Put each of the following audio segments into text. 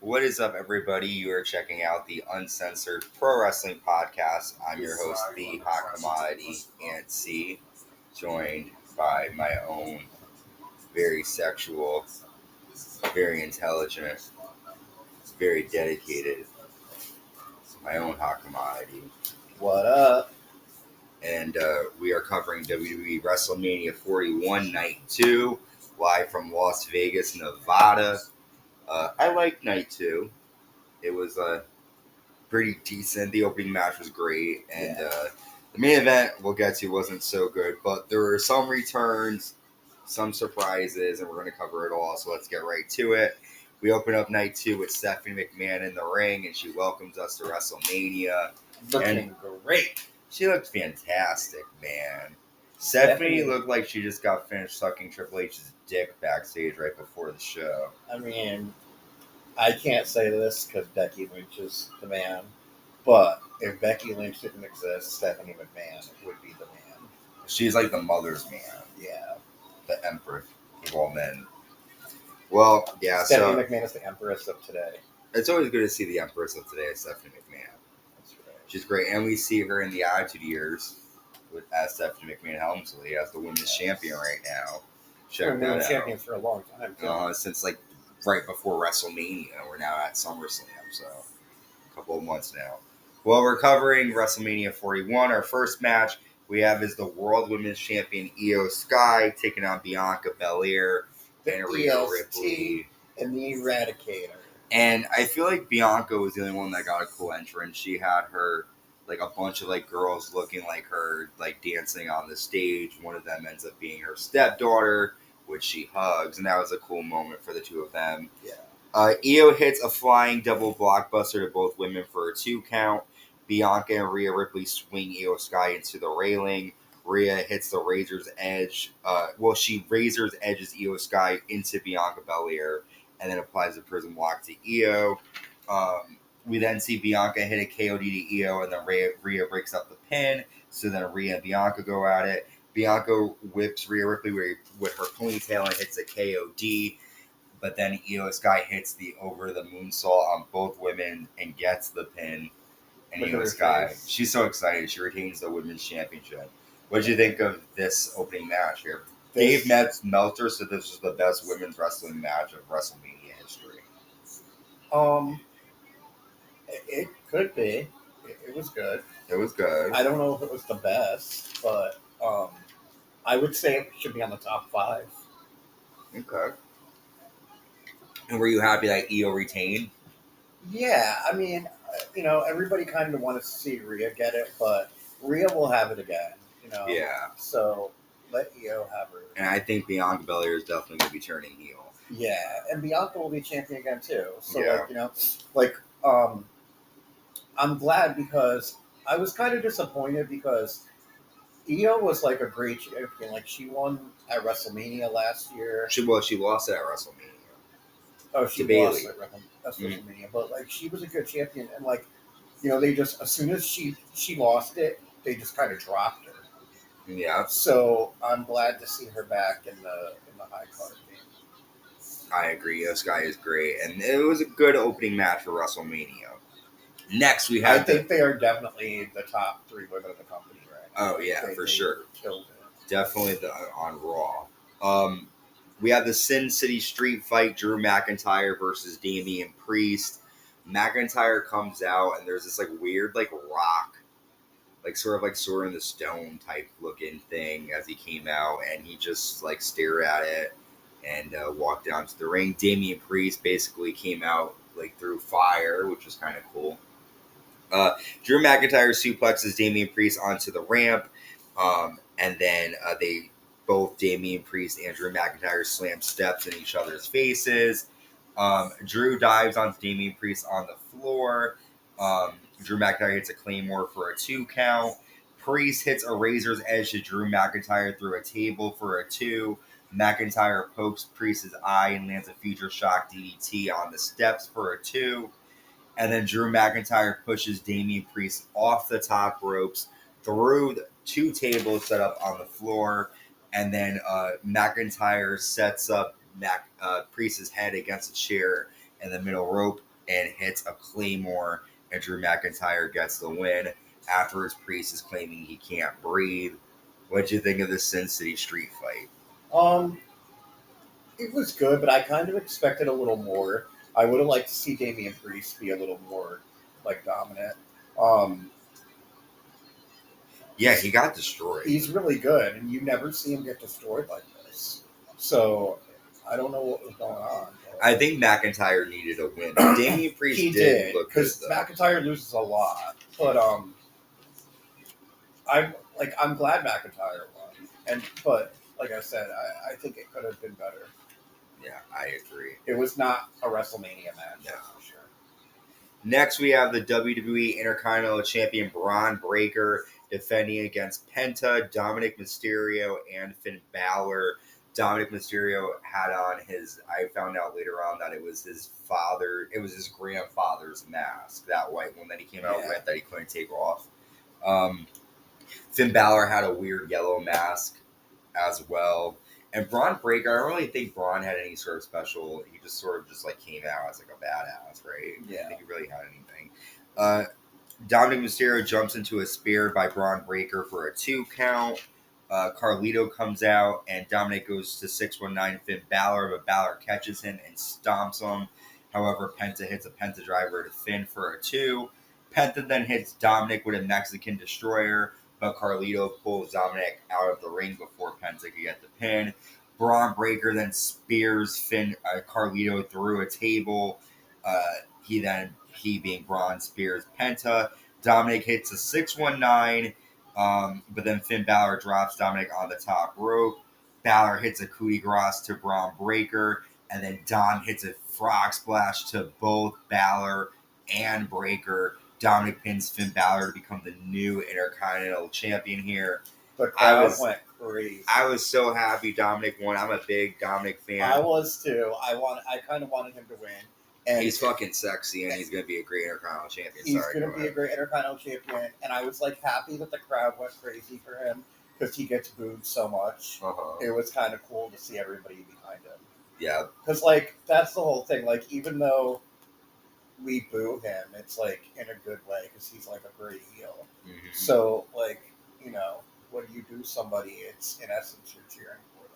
What is up, everybody? You are checking out the Uncensored Pro Wrestling Podcast. I'm your host, The Hot Commodity, and C, joined by my own very sexual, very intelligent, very dedicated, my own Hot Commodity. What up? And we are covering WWE WrestleMania 41 Night 2, live from Las Vegas, Nevada. I liked Night 2. It was pretty decent. The opening match was great, and the main event we'll get to wasn't so good, but there were some returns, some surprises, and we're going to cover it all. So let's get right to it. We open up Night 2 with Stephanie McMahon in the ring, and she welcomes us to WrestleMania. Looking great. She looked fantastic, man. Stephanie looked like she just got finished sucking Triple H's dick backstage right before the show. I mean, I can't say this because Becky Lynch is the man, but if Becky Lynch didn't exist, Stephanie McMahon would be the man. She's like the mother's man. Yeah. The empress of all men. Well, yeah, Stephanie McMahon is the empress of today. It's always good to see the empress of today, Stephanie McMahon. That's right. She's great, and we see her in the Attitude Years as Stephanie McMahon Helmsley as the women's champion right now. She's been champion for a long time. Since like right before WrestleMania. We're now at SummerSlam, so a couple of months now. Well, we're covering WrestleMania 41. Our first match we have is the World Women's Champion Io Sky taking on Bianca Belair and Rhea Ripley. And the Eradicator. And I feel like Bianca was the only one that got a cool entrance. She had her, like, a bunch of, like, girls looking like her, like, dancing on the stage. One of them ends up being her stepdaughter, which she hugs, and that was a cool moment for the two of them. Yeah. Io hits a flying double blockbuster to both women for a 2 count. Bianca and Rhea Ripley swing Io Sky into the railing. Rhea hits the Razor's Edge. She Razor's Edges Io Sky into Bianca Belair and then applies the Prism Lock to Io. We then see Bianca hit a KOD to Io, and then Rhea breaks up the pin. So then Rhea and Bianca go at it. Bianca whips Rhea Ripley with her ponytail and hits a KOD. But then Io Sky hits the over the moonsault on both women and gets the pin. And Io Sky, she's so excited. She retains the women's championship. What did you think of this opening match here? Dave Meltzer said this was the best women's wrestling match of WrestleMania history. It could be. It was good. It was good. I don't know if it was the best, but I would say it should be on the top 5. Okay. And were you happy that Io retained? Yeah, I mean, everybody kind of wanted to see Rhea get it, but Rhea will have it again. Yeah. So let Io have her. And I think Bianca Belair is definitely going to be turning heel. Yeah, and Bianca will be champion again too. So yeah. I'm glad because I was kind of disappointed because Io was like a great champion. Like she won at WrestleMania last year. She lost it at WrestleMania. Oh, she lost at WrestleMania, but like she was a good champion, and they just as soon as she lost it, they just kind of dropped her. Yeah. So I'm glad to see her back in the high card game. I agree. Io Sky is great, and it was a good opening match for WrestleMania. Next, we have. I think they are definitely the top 3 women in the company, right? Oh yeah, for sure. Killed it. Definitely on Raw. We have the Sin City Street Fight: Drew McIntyre versus Damian Priest. McIntyre comes out, and there's this like weird like rock, like sort of like Sword in the Stone type looking thing as he came out, and he just like stared at it and walked down to the ring. Damian Priest basically came out like through fire, which was kind of cool. Drew McIntyre suplexes Damian Priest onto the ramp, and then both Damian Priest and Drew McIntyre slam steps in each other's faces. Drew dives onto Damian Priest on the floor. Drew McIntyre hits a Claymore for a 2 count. Priest hits a Razor's Edge to Drew McIntyre through a table for a 2. McIntyre pokes Priest's eye and lands a Future Shock DDT on the steps for a 2. And then Drew McIntyre pushes Damian Priest off the top ropes through 2 tables set up on the floor. And then McIntyre sets up Priest's head against a chair in the middle rope, and hits a Claymore, and Drew McIntyre gets the win. Afterwards, Priest is claiming he can't breathe. What'd you think of the Sin City street fight? It was good, but I kind of expected a little more. I would have liked to see Damian Priest be a little more like dominant. Um, Yeah, he got destroyed. he's really good, and you never see him get destroyed like this. So I don't know what was going on. I think McIntyre needed a win. Damian Priest He did look good, because though. McIntyre loses a lot, but I'm glad McIntyre won, but like I said, I think it could have been better. Yeah, I agree. It was not a WrestleMania match, No. that's for sure. Next, we have the WWE Intercontinental Champion Bron Breakker defending against Penta, Dominik Mysterio, and Finn Balor. Dominik Mysterio had on I found out later on that it was his grandfather's mask, that white one that he came out with that he couldn't take off. Finn Balor had a weird yellow mask as well. And Bron Breakker, I don't really think Bron had any sort of special. He just sort of came out as like a badass, right? Yeah. I don't think he really had anything. Dominik Mysterio jumps into a spear by Bron Breakker for a 2 count. Carlito comes out and Dominik goes to 619 Finn Balor, but Balor catches him and stomps him. However, Penta hits a Penta driver to Finn for a 2. Penta then hits Dominik with a Mexican destroyer, but Carlito pulls Dominik out of the ring before Penta could get the pin. Bron Breakker then spears Carlito through a table. He being Bron, spears Penta. Dominik hits a 619, but then Finn Balor drops Dominik on the top rope. Balor hits a coup de grace to Bron Breakker, and then Dom hits a frog splash to both Balor and Breakker. Dominik pins Finn Balor to become the new Intercontinental Champion here. The crowd went crazy. I was so happy Dominik won. I'm a big Dominik fan. I was too. I kind of wanted him to win. And he's fucking sexy, and he's going to be a great Intercontinental Champion. He's going to be a great Intercontinental Champion, and I was happy that the crowd went crazy for him because he gets booed so much. It was kind of cool to see everybody behind him. Yeah, because that's the whole thing. Even though we boo him, it's in a good way because he's a great heel. Mm-hmm. So when you do somebody, it's in essence you're cheering for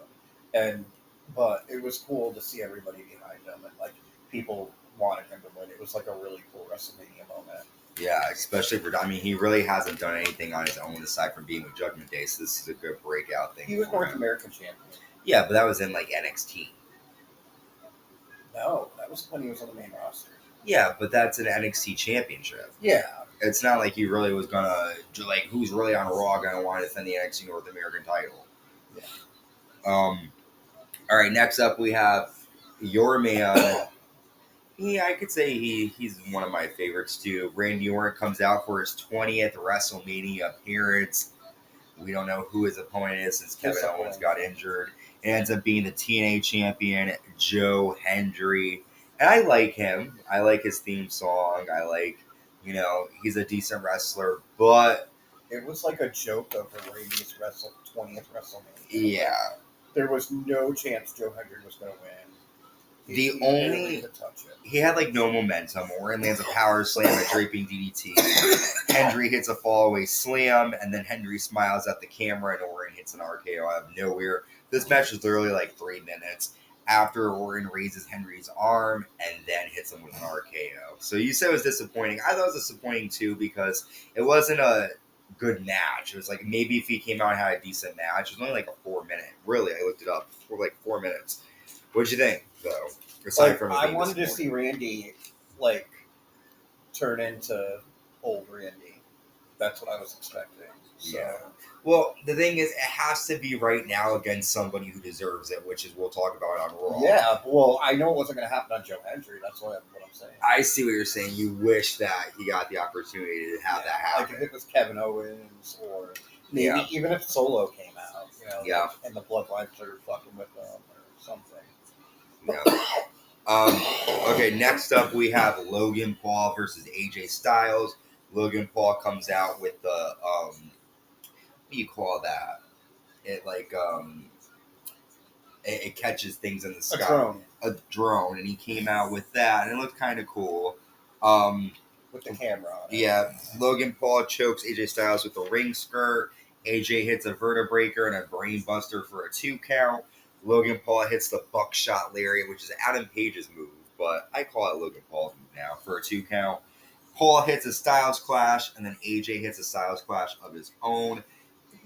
them. But it was cool to see everybody behind him and people wanted him to win. It was a really cool WrestleMania moment. Yeah, especially he really hasn't done anything on his own aside from being with Judgment Day, so this is a good breakout thing. He was North American champion. Yeah, but that was in NXT. No, that was when he was on the main roster. Yeah, but that's an NXT championship. Yeah. It's not like he really was gonna who's really on Raw gonna want to defend the NXT North American title. Yeah. All right, next up we have your man. I could say he's one of my favorites too. Randy Orton comes out for his 20th WrestleMania appearance. We don't know who his opponent is since Kevin Owens got injured. It ends up being the TNA champion, Joe Hendry. And I like him. I like his theme song. I like, he's a decent wrestler, but it was a joke of Randy's 20th WrestleMania. Yeah. There was no chance Joe Hendry was going to win. He had no momentum. Orton lands a power slam, a draping DDT. Hendry hits a fallaway slam, and then Hendry smiles at the camera, and Orton hits an RKO out of nowhere. This match was literally 3 minutes after Orton raises Hendry's arm and then hits him with an RKO. So you said it was disappointing. I thought it was disappointing too because it wasn't a good match. It was maybe if he came out and had a decent match, it was only a 4-minute. Really, I looked it up for 4 minutes. What'd you think, though? Aside from I wanted to see Randy turn into old Randy. That's what I was expecting. So. Yeah. Well, the thing is, it has to be right now against somebody who deserves it, which is we'll talk about on Raw. Yeah. Well, I know it wasn't going to happen on Joe Hendry. That's what I'm saying. I see what you're saying. You wish that he got the opportunity to have that happen. If it was Kevin Owens or maybe even if Solo came out, and the Bloodline started fucking with them or something. Yeah. Okay, next up we have Logan Paul versus AJ Styles. Logan Paul comes out with the what do you call that? It it catches things in the sky. A drone, and he came out with that, and it looked kind of cool. With the camera on it. Yeah, Logan Paul chokes AJ Styles with a ring skirt. AJ hits a vertebreaker and a brain buster for a 2 count. Logan Paul hits the buckshot lariat, which is Adam Page's move, but I call it Logan Paul's move now, for a 2 count. Paul hits a Styles Clash, and then AJ hits a Styles Clash of his own.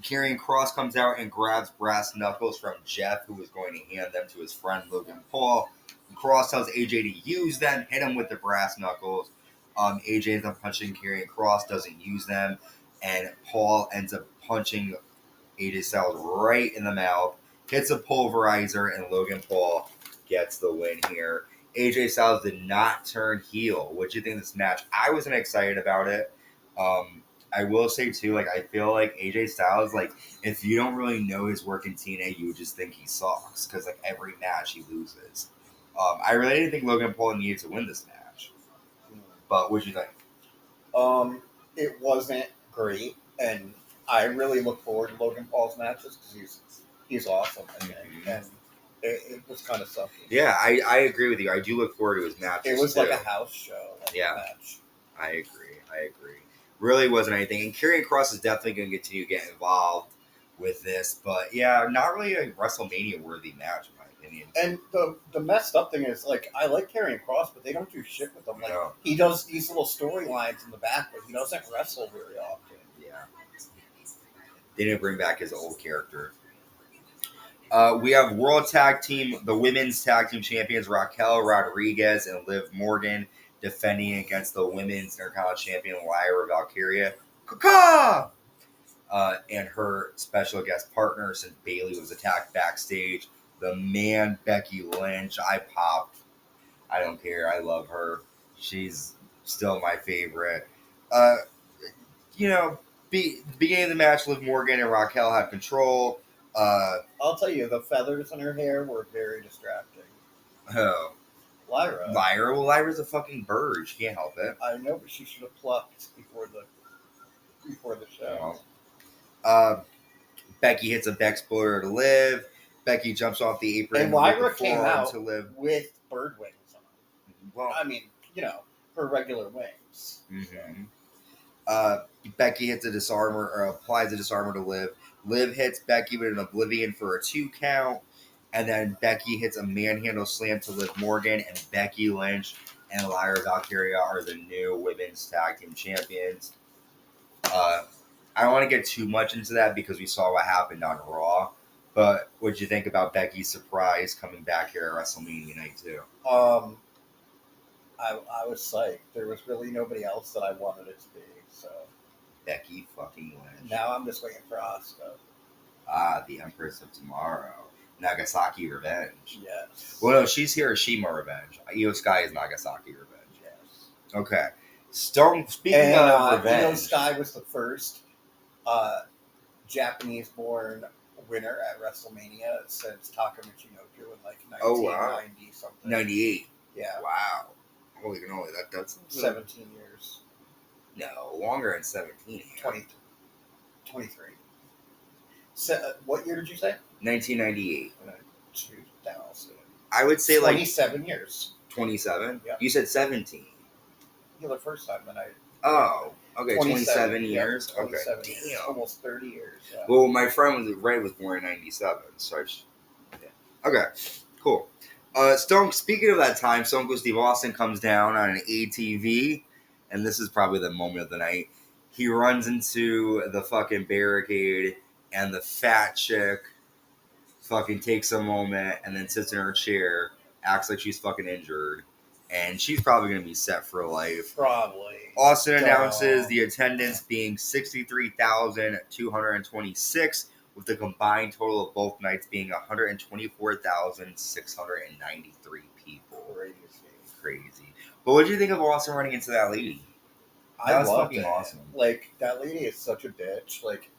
Karrion Kross comes out and grabs brass knuckles from Jeff, who was going to hand them to his friend Logan Paul. Kross tells AJ to use them, hit him with the brass knuckles. AJ ends up punching Karrion Kross, doesn't use them, and Paul ends up punching AJ Styles right in the mouth, hits a pulverizer, and Logan Paul gets the win here. AJ Styles did not turn heel. What do you think of this match? I wasn't excited about it. I will say too, like, I feel like AJ Styles, like, if you don't really know his work in TNA, you would just think he sucks because, like, every match he loses. I really didn't think Logan Paul needed to win this match. But what'd you think? It wasn't great, and I really look forward to Logan Paul's matches because he's awesome, and it was kind of sucky. Yeah, I agree with you. I do look forward to his matches. It was too. like a house show. Match. I agree. Really wasn't anything. And Karrion Kross is definitely going to continue to get involved with this. But yeah, not really a WrestleMania worthy match, in my opinion. And the messed up thing is, like, I like Karrion Kross, but they don't do shit with him. Like, No. he does these little storylines in the back, but he doesn't wrestle very often. Yeah. They didn't bring back his old character. We have the Women's Tag Team Champions, Raquel Rodriguez and Liv Morgan, defending against the Women's Intercontinental Champion, Lyra Valkryia. Caca! And her special guest partner, since Bayley was attacked backstage, the man Becky Lynch. I popped. I don't care. I love her. She's still my favorite. Beginning of the match, Liv Morgan and Raquel had control. I'll tell you, the feathers in her hair were very distracting. Oh. Lyra. Well, Lyra's a fucking bird. She can't help it. I know, but she should have plucked before the show. Becky hits a back exploder to Liv. Becky jumps off the apron. And Lyra came out to Liv with bird wings on. Well, I mean, her regular wings. Mm-hmm. Becky hits a disarmer, or applies a disarmer to Liv. Liv hits Becky with an Oblivion for a 2 count. And then Becky hits a manhandle slam to Liv Morgan, and Becky Lynch and Lyra Valkryia are the new Women's Tag Team Champions. I don't want to get too much into that because we saw what happened on Raw. But what did you think about Becky's surprise coming back here at WrestleMania Night 2? I was psyched. There was really nobody else that I wanted it to be. So Becky fucking Lynch. Now I'm just waiting for Asuka. The Empress of Tomorrow. Nagasaki Revenge. Yes. Well, no, she's Hiroshima Revenge. Io Sky is Nagasaki Revenge. Yes. Okay. Speaking of revenge. Io Sky was the first Japanese-born winner at WrestleMania since Taka Michinoku in like 1990 something. 98. Yeah. Wow. Holy cannoli, that's 17 years. No, longer than 17. 23. What year did you say? 1998. 2000. I would say 27 years. 27? Yeah. You said 17. Yeah, the first time that I... Oh, okay, 27 years? Yeah, 27 okay, years. Almost 30 years. Yeah. Well, my friend Ray was born in 97, so Okay, cool. Speaking of that time, Stone Cold Steve Austin comes down on an ATV, and this is probably the moment of the night. He runs into the fucking barricade, and the fat chick fucking takes a moment and then sits in her chair, acts like she's fucking injured, and she's probably going to be set for life. Probably. Austin announces the attendance being 63,226, with the combined total of both nights being 124,693 people. Crazy. But what did you think of Austin running into that lady? That was fucking it. awesome. Like, that lady is such a bitch. Like,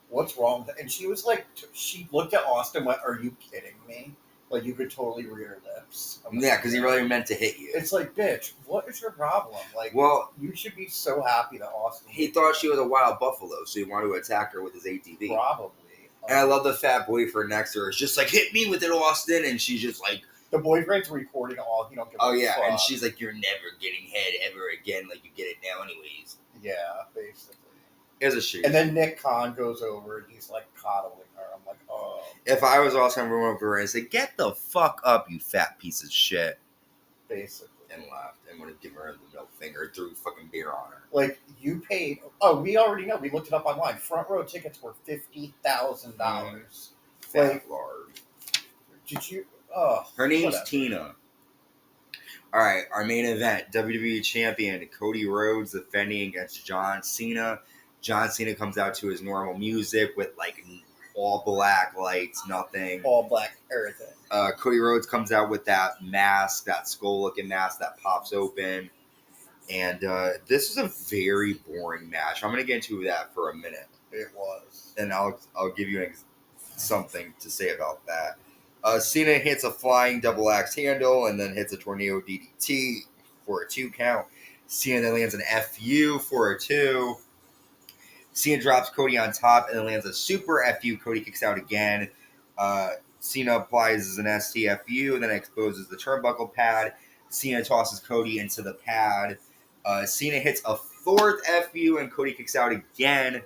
what's wrong with it? And she was like, she looked at Austin and went, "Are you kidding me? Like, you could totally read her lips." Yeah, because he really meant to hit you. It's like, bitch, what is your problem? Like, well, you should be so happy that Austin... He thought she was a wild buffalo, so he wanted to attack her with his ATV. Probably. And I love the fat boyfriend next to her. It's just like, hit me with it, Austin. And she's just like, The boyfriend's recording all. He don't give a fuck. And she's like, "You're never getting head ever again. Like you get it now, anyways." Yeah, basically. It's a shoot. And then Nick Khan goes over and he's like coddling her. I'm like, oh. If I was also going to run over and say, "Get the fuck up, you fat piece of shit," basically, and left, and would have given her the middle finger, threw fucking beer on her. Like you paid. Oh, we already know. We looked it up online. Front row tickets were $50,000. Fat lard. Did you? Oh, her name's Tina. All right, our main event: WWE Champion Cody Rhodes defending against John Cena. John Cena comes out to his normal music with like all black lights, nothing. All black everything. Cody Rhodes comes out with that mask, that skull-looking mask that pops open. And this is a very boring match. I'm going to get into that for a minute. It was. And I'll give you something to say about that. Cena hits a flying double axe handle and then hits a tornado DDT for a 2 count. Cena then lands an FU for a 2. Cena drops Cody on top and then lands a super FU. Cody kicks out again. Cena applies an STFU and then exposes the turnbuckle pad. Cena tosses Cody into the pad. Cena hits a 4th FU and Cody kicks out again.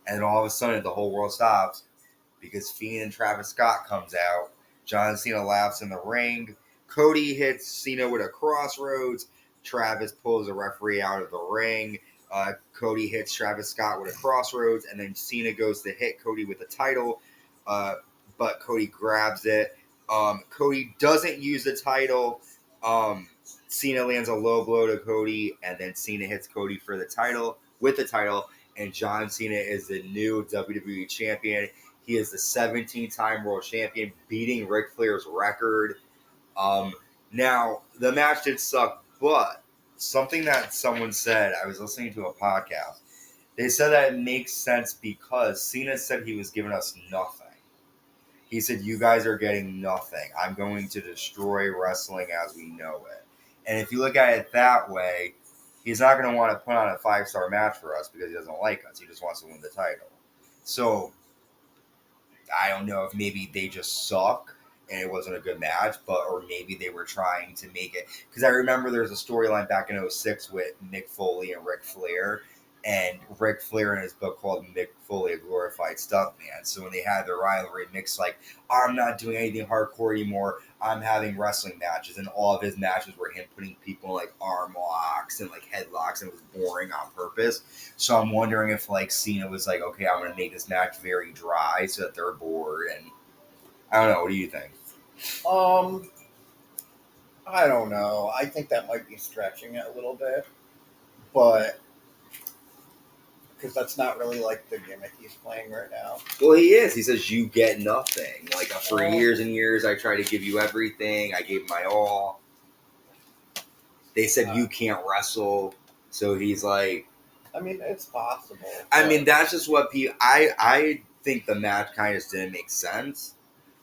And then all of a sudden the whole world stops because Fiend and Travis Scott comes out. John Cena laughs in the ring. Cody hits Cena with a crossroads. Travis pulls the referee out of the ring. Cody hits Travis Scott with a crossroads, and then Cena goes to hit Cody with the title, but Cody grabs it. Cody doesn't use the title. Cena lands a low blow to Cody, and then Cena hits Cody for the title with the title, and John Cena is the new WWE champion. He is the 17-time world champion, beating Ric Flair's record. Now, the match did suck, but something that someone said, I was listening to a podcast, they said that it makes sense because Cena said he was giving us nothing. He said, you guys are getting nothing. I'm going to destroy wrestling as we know it. And if you look at it that way, he's not going to want to put on a 5-star match for us because he doesn't like us. He just wants to win the title. So, I don't know if maybe they just suck and it wasn't a good match, or maybe they were trying to make it. Because I remember there was a storyline back in 2006 with Mick Foley and Ric Flair. And Ric Flair in his book called Mick Foley, a Glorified Stuntman. So when they had their rivalry, Mick's like, I'm not doing anything hardcore anymore. I'm having wrestling matches. And all of his matches were him putting people in like arm locks and like headlocks, and it was boring on purpose. So I'm wondering if like Cena was like, okay, I'm going to make this match very dry so that they're bored. And I don't know. What do you think? I don't know. I think that might be stretching it a little bit. But because that's not really like the gimmick he's playing right now. Well, he is. He says you get nothing. Like for years and years, I try to give you everything. I gave my all. They said you can't wrestle, so he's like. I mean, it's possible. I mean, that's just what people. I think the match kind of didn't make sense,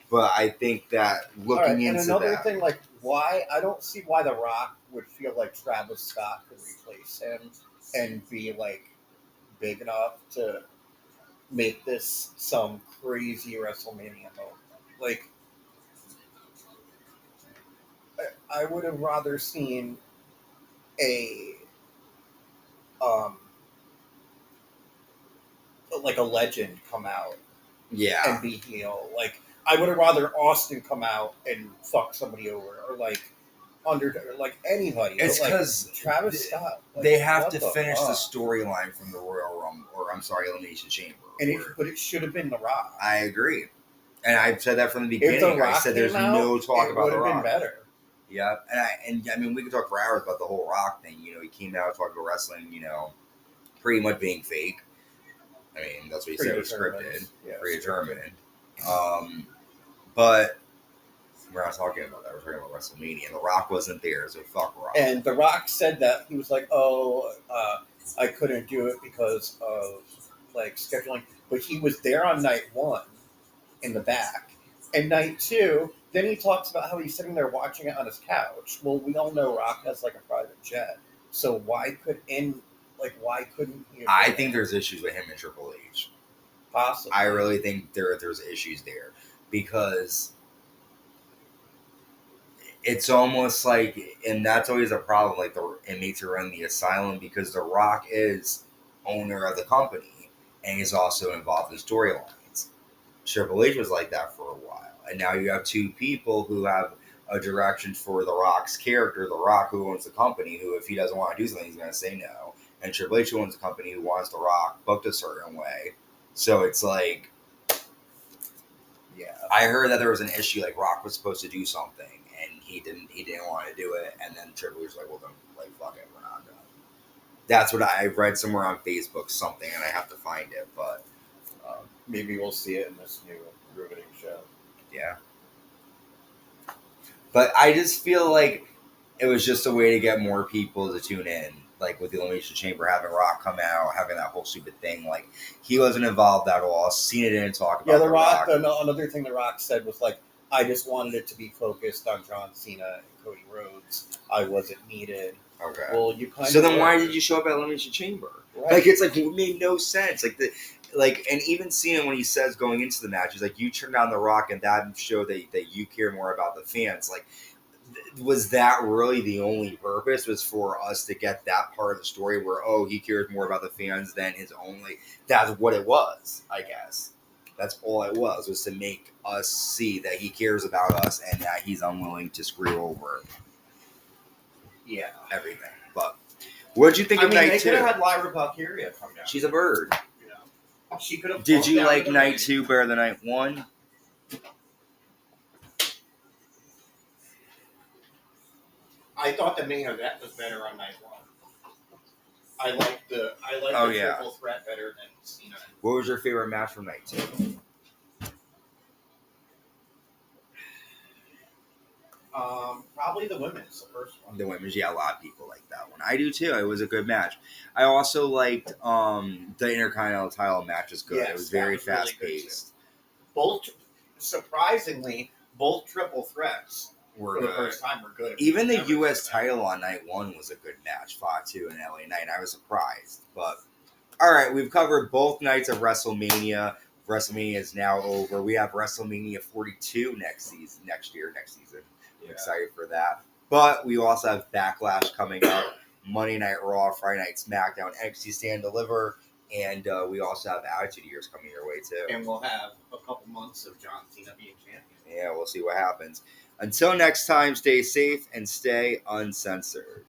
but I think that looking into and another that thing, like why I don't see why The Rock would feel like Travis Scott could replace him and be like big enough to make this some crazy WrestleMania moment. Like, I would have rather seen like a legend come out, and be heel. Like, I would have rather Austin come out and fuck somebody over, or like like anybody. It's because like, Travis Scott. Like, they have to finish the storyline from the Royal Rumble, or Elimination Chamber. But it should have been The Rock. I agree, and I've said that from the beginning. I said there's no talk about The Rock. It would have been better. Yeah, and I mean we could talk for hours about the whole Rock thing. You know, he came out talking about wrestling. You know, pretty much being fake. I mean, that's what he said. It was scripted, predetermined. But we're not talking about that. We're talking about WrestleMania. The Rock wasn't there, so fuck Rock. And The Rock said that he was like, I couldn't do it because of like scheduling. But he was there on night 1 in the back. And night 2, then he talks about how he's sitting there watching it on his couch. Well, we all know Rock has like a private jet. So why couldn't he? I think there's issues with him and Triple H. Possibly. I really think there's issues there because it's almost like, and that's always a problem. Like the inmates are in the asylum because The Rock is owner of the company and he's also involved in storylines. Triple H was like that for a while, and now you have two people who have a direction for The Rock's character. The Rock, who owns the company, who if he doesn't want to do something, he's going to say no, and Triple H, who owns the company, who wants The Rock booked a certain way. So it's like, Yeah. I heard that there was an issue, like Rock was supposed to do something and he didn't want to do it, and then Triple H was like, well then, like, fuck it, we're not done. That's what I read somewhere on Facebook, something, and I have to find it, but maybe we'll see it in this new riveting show. yeah. But I just feel like it was just a way to get more people to tune in, like with the Elimination Chamber, having Rock come out, having that whole stupid thing. Like, he wasn't involved at all. Cena didn't talk about The Rock. Another thing The Rock said was like, I just wanted it to be focused on John Cena and Cody Rhodes. I wasn't needed. Okay. Well, you kind so of. then why did you show up at Elimination Chamber? Right. Like, it's like, it made no sense. Like, and even Cena, when he says going into the match, he's like, you turned down The Rock and that showed that you care more about the fans. Like, was that really the only purpose? Was for us to get that part of the story where, oh, he cares more about the fans than his own? Like, that's what it was, I guess. That's all it was to make us see that he cares about us and that he's unwilling to screw over everything. But what did you think of night they 2? could have had Lyra Valkryia come down. She's a bird. She could have. Did you like night 2 better than night 1? I thought the main event was better on night 1. I like the triple threat better than Cena. What was your favorite match from night 2? Probably the women's, the first one. The women's, yeah, a lot of people like that one. I do too. It was a good match. I also liked the Intercontinental title match was good. Yes, it was very fast really paced. Surprisingly, both triple threats Were for good. the first time were good. Even the U.S. title on night 1 was a good match. Fought 2 in LA Knight. I was surprised. But all right, we've covered both nights of WrestleMania. WrestleMania is now over. We have WrestleMania 42 next season. I'm excited for that. But we also have Backlash coming up, Monday Night Raw, Friday Night SmackDown, NXT Stand Deliver, and we also have Attitude Years coming your way too. And we'll have a couple months of John Cena being champion. Yeah, we'll see what happens. Until next time, stay safe and stay uncensored.